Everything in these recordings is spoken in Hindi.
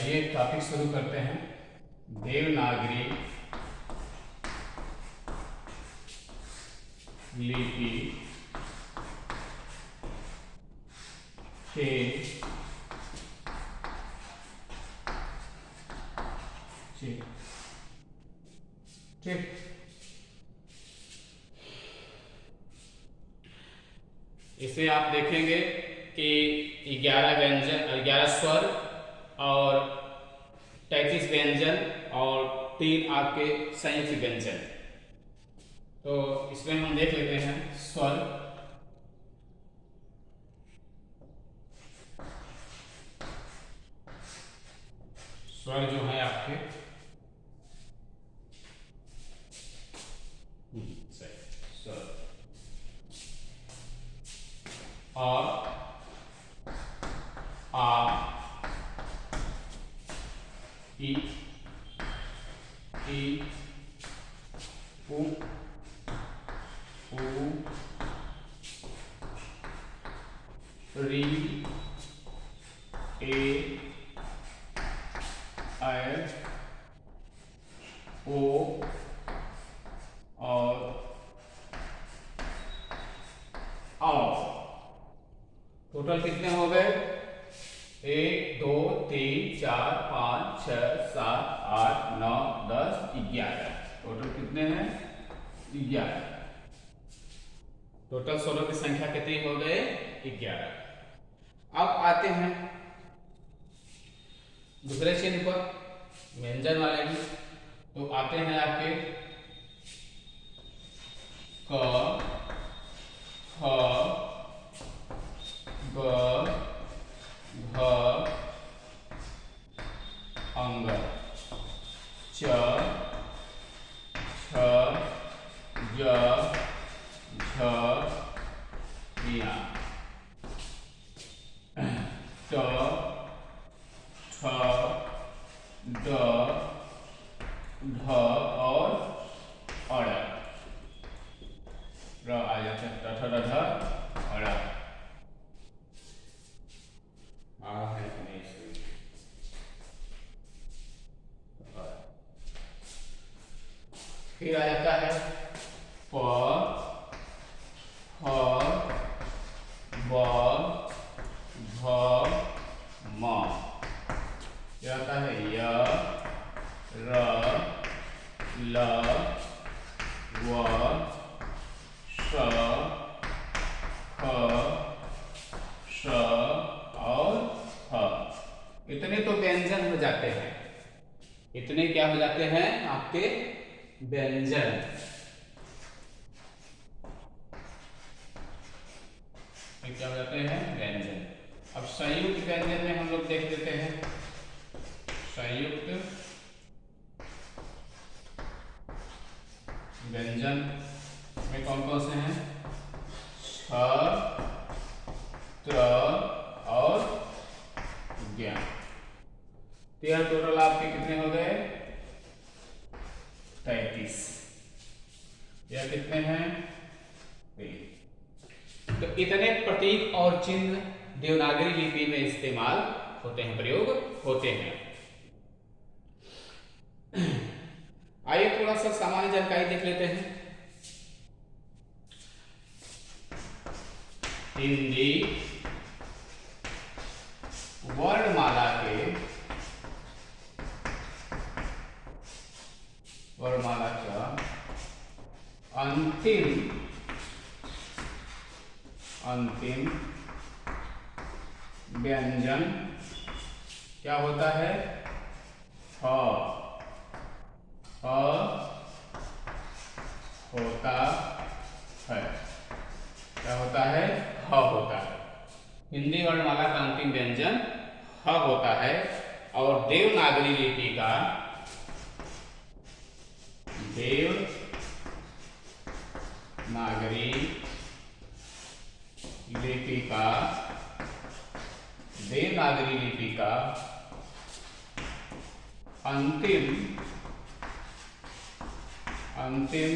आइए टॉपिक शुरू करते हैं। देवनागरी लिपि के ठीक, इसमें आप देखेंगे कि 11 व्यंजन, 11 स्वर और 33 व्यंजन और 3 आपके संयुक्त व्यंजन। तो इसमें हम देख लेते हैं स्वर। स्वर जो है आपके स्वर और आ, ई, उ, री, ए, आई, ओ और आओ। टोटल कितने हो गए? 1 2 3 4 5 6 7 8 9 10 11। टोटल कितने हैं? 11। टोटल स्वरों की संख्या कितनी हो गए? 11। अब आते हैं दूसरे चिन्ह पर, व्यंजन वाले में। तो आते हैं आपके क, ख, ग, घ, अंग, च, छ, ज, झ, ञ, ट, ठ, ड, ढ और अड़। र आ जाते हैं ठ ड ढ अड़। है फिर आ जाता है प, ह, ब, भ, म। क्या आता है? य, र, ल, व, श, ख, श और ह। इतने तो व्यंजन हो जाते हैं। इतने क्या हो जाते हैं आपके? व्यंजन। क्या हो जाते हैं? व्यंजन। अब संयुक्त व्यंजन में हम लोग देख लेते हैं। संयुक्त व्यंजन में कौन कौन से हैं? छ, त्र और ज्ञ। यह टोटल आपके कितने हो गए? 33। यह कितने हैं? 3। तो इतने प्रतीक और चिन्ह देवनागरी लिपि में इस्तेमाल होते हैं, प्रयोग होते हैं। आइए थोड़ा सा सामान्य जानकारी देख लेते हैं। हिंदी वर्णमाला का अंतिम व्यंजन क्या होता है? ह होता है। क्या होता है? ह होता है। हिंदी वर्णमाला का अंतिम व्यंजन ह होता है। और देवनागरी लिपि का अंतिम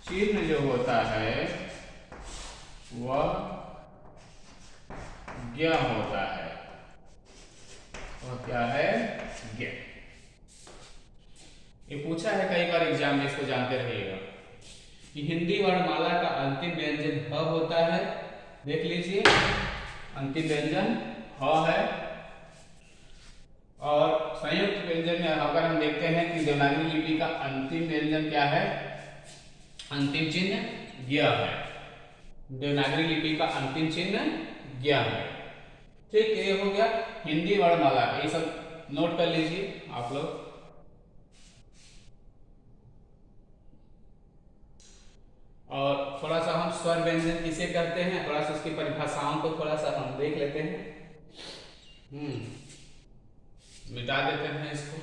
चिन्ह जो होता है वह ज्ञ होता है। वह क्या है? ज्ञ। ये पूछा है कई बार एग्जाम में, इसको जानते रहिएगा कि हिंदी वर्णमाला का अंतिम व्यंजन ह होता है। देख लीजिए, अंतिम व्यंजन ह है। और संयुक्त व्यंजन में अगर हम देखते हैं कि देवनागरी लिपि का अंतिम व्यंजन क्या है? अंतिम चिन्ह ज्ञ है। देवनागरी लिपि का अंतिम चिन्ह ज्ञ है। ठीक, ये हो गया हिंदी वर्णमाला। ये सब नोट कर लीजिए आप लोग। और थोड़ा सा हम स्वर व्यंजन किसे कहते हैं, थोड़ा सा उसकी परिभाषाओं को थोड़ा सा हम देख लेते हैं। मिटा देते हैं इसको।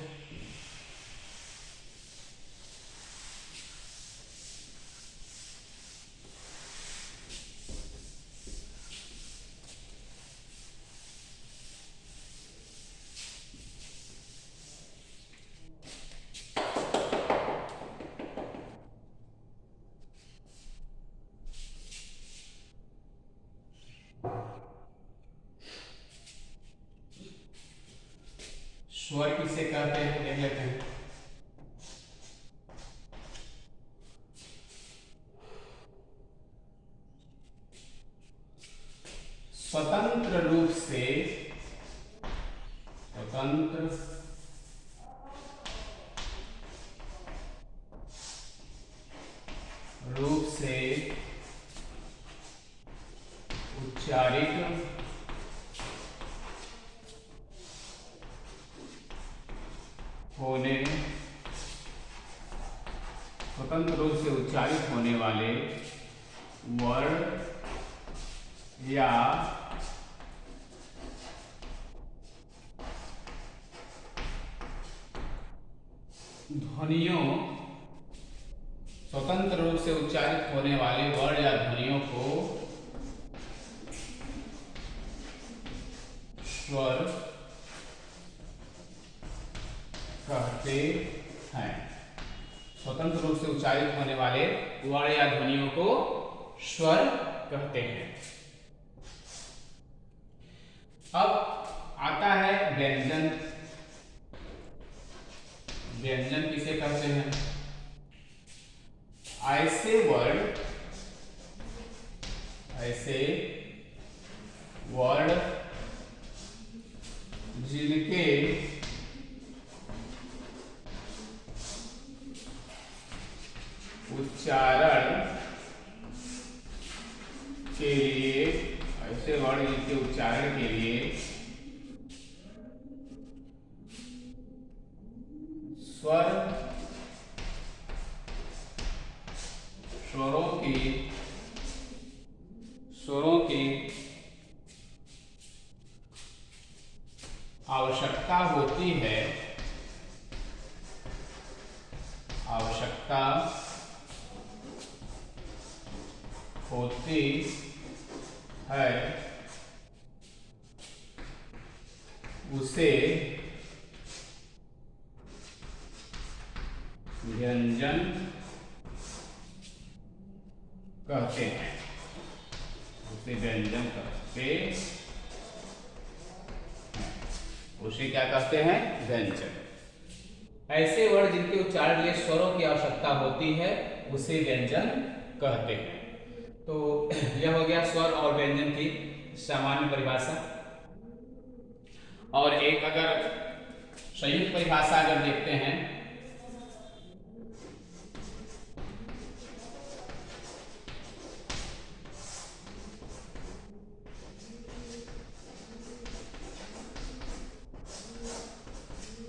स्वर किसे कहते हैं देख लेते हैं। स्वतंत्र रूप से उच्चारित स्वतंत्र रूप से उच्चारित होने वाले वर्ण या ध्वनियों, स्वतंत्र रूप से उच्चारित होने वाले वर्ण या ध्वनियों को स्वर कहते हैं। स्वतंत्र रूप से उच्चारित होने वाले वर्ण या ध्वनियों को स्वर कहते हैं। अब आता है व्यंजन। व्यंजन किसे कहते हैं? ऐसे वर्ण जिनके उच्चारण के लिए, ऐसे वर्ण जिनके उच्चारण के लिए स्वरों की आवश्यकता होती है, उसे व्यंजन कहते हैं। उसे क्या कहते हैं? व्यंजन। ऐसे वर्ण जिनके उच्चारण के लिए स्वरों की आवश्यकता होती है उसे व्यंजन कहते हैं। तो यह हो गया स्वर और व्यंजन की सामान्य परिभाषा। और एक अगर संयुक्त परिभाषा अगर देखते हैं,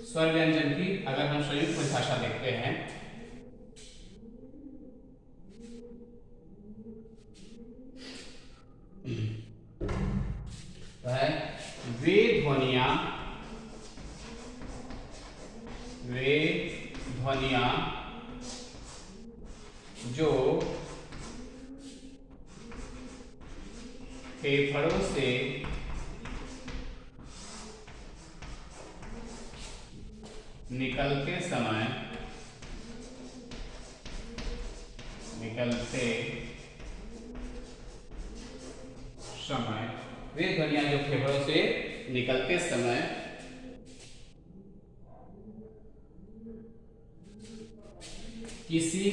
स्वर व्यंजन की अगर हम संयुक्त परिभाषा देखते हैं तो है वे ध्वनियां जो फेफड़ों से निकलते समय वे ध्वनियां जो फेफड़ों से निकलते समय किसी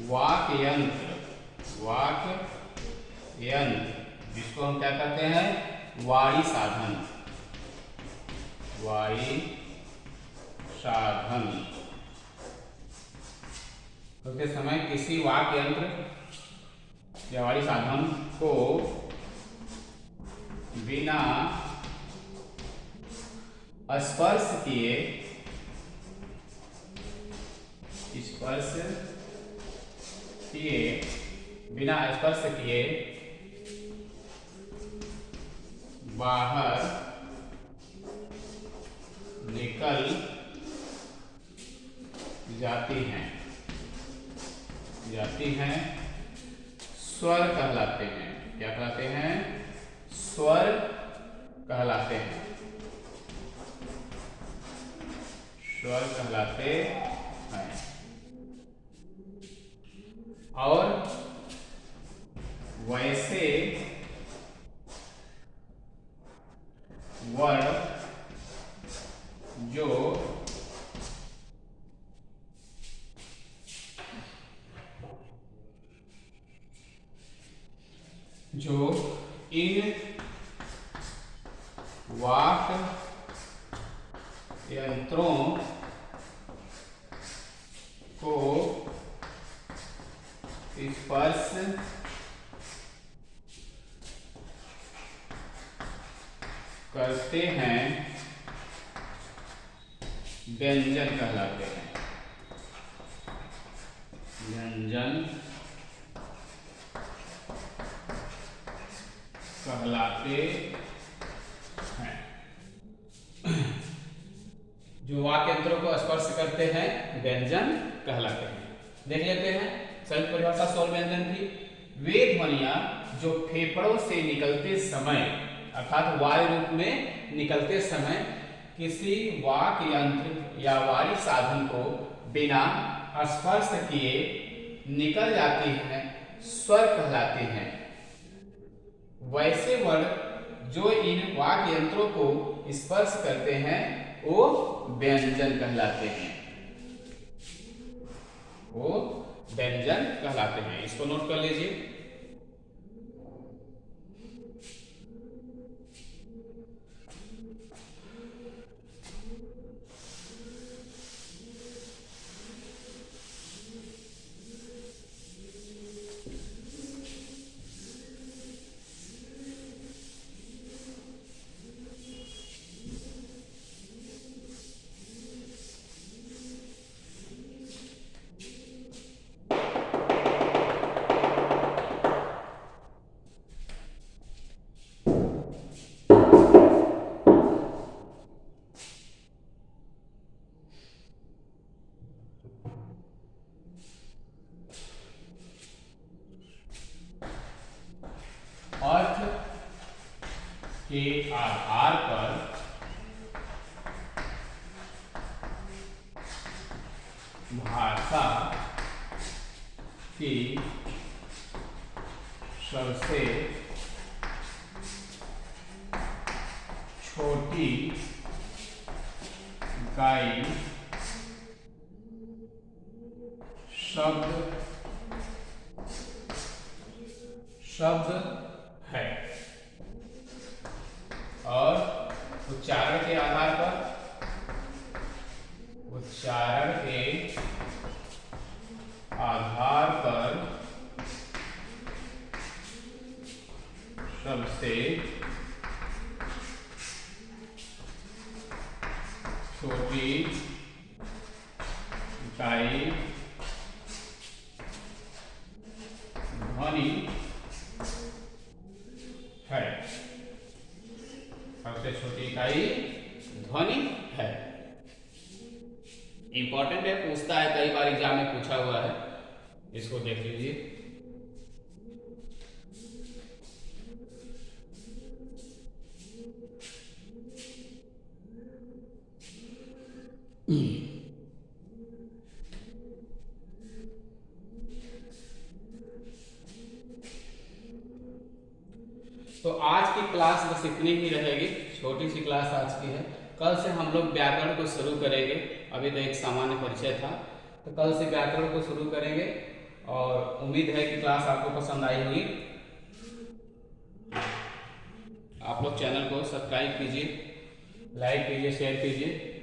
वाक्य यंत्र जिसको हम क्या कहते हैं, वाणी साधन करते समय किसी वाक्य यंत्र या वाणी साधन को बिना स्पर्श किए बाहर निकल जाती हैं स्वर कहलाते हैं। क्या कहलाते हैं? स्वर कहलाते हैं। और वैसे वर्ड जो इन वाक्य यंत्रों को स्पर्श करते हैं व्यंजन कहलाते हैं। जो वाक्य यंत्रों को स्पर्श करते हैं व्यंजन कहलाते हैं। देख लेते हैं संयुक्त परिभाषा 16 व्यंजन की। वे ध्वनियां जो फेफड़ों से निकलते समय अर्थात वायु रूप में निकलते समय किसी वाक्य यंत्र या वाणी साधन को बिना स्पर्श किए निकल जाती हैं स्वर कहलाते हैं। वैसे वर्ड जो इन वाक्य यंत्रों को स्पर्श करते हैं वो व्यंजन कहलाते हैं। इसको नोट कर लीजिए। अर्थ के आधार पर भाषा की सबसे छोटी इकाई शब्द है और उच्चारण के आधार पर सबसे छोटी इकाई ध्वनि है। सबसे छोटी इकाई ध्वनि है। इंपॉर्टेंट है, पूछता है, कई बार एग्जाम में पूछा हुआ है, इसको देख लीजिए। तो आज की क्लास बस इतनी ही रहेगी, छोटी सी क्लास आज की है। कल से हम लोग व्याकरण को शुरू करेंगे। अभी तो एक सामान्य परिचय था, तो कल से व्याकरण को शुरू करेंगे और उम्मीद है कि क्लास आपको पसंद आई होगी। आप लोग चैनल को सब्सक्राइब कीजिए, लाइक कीजिए, शेयर कीजिए।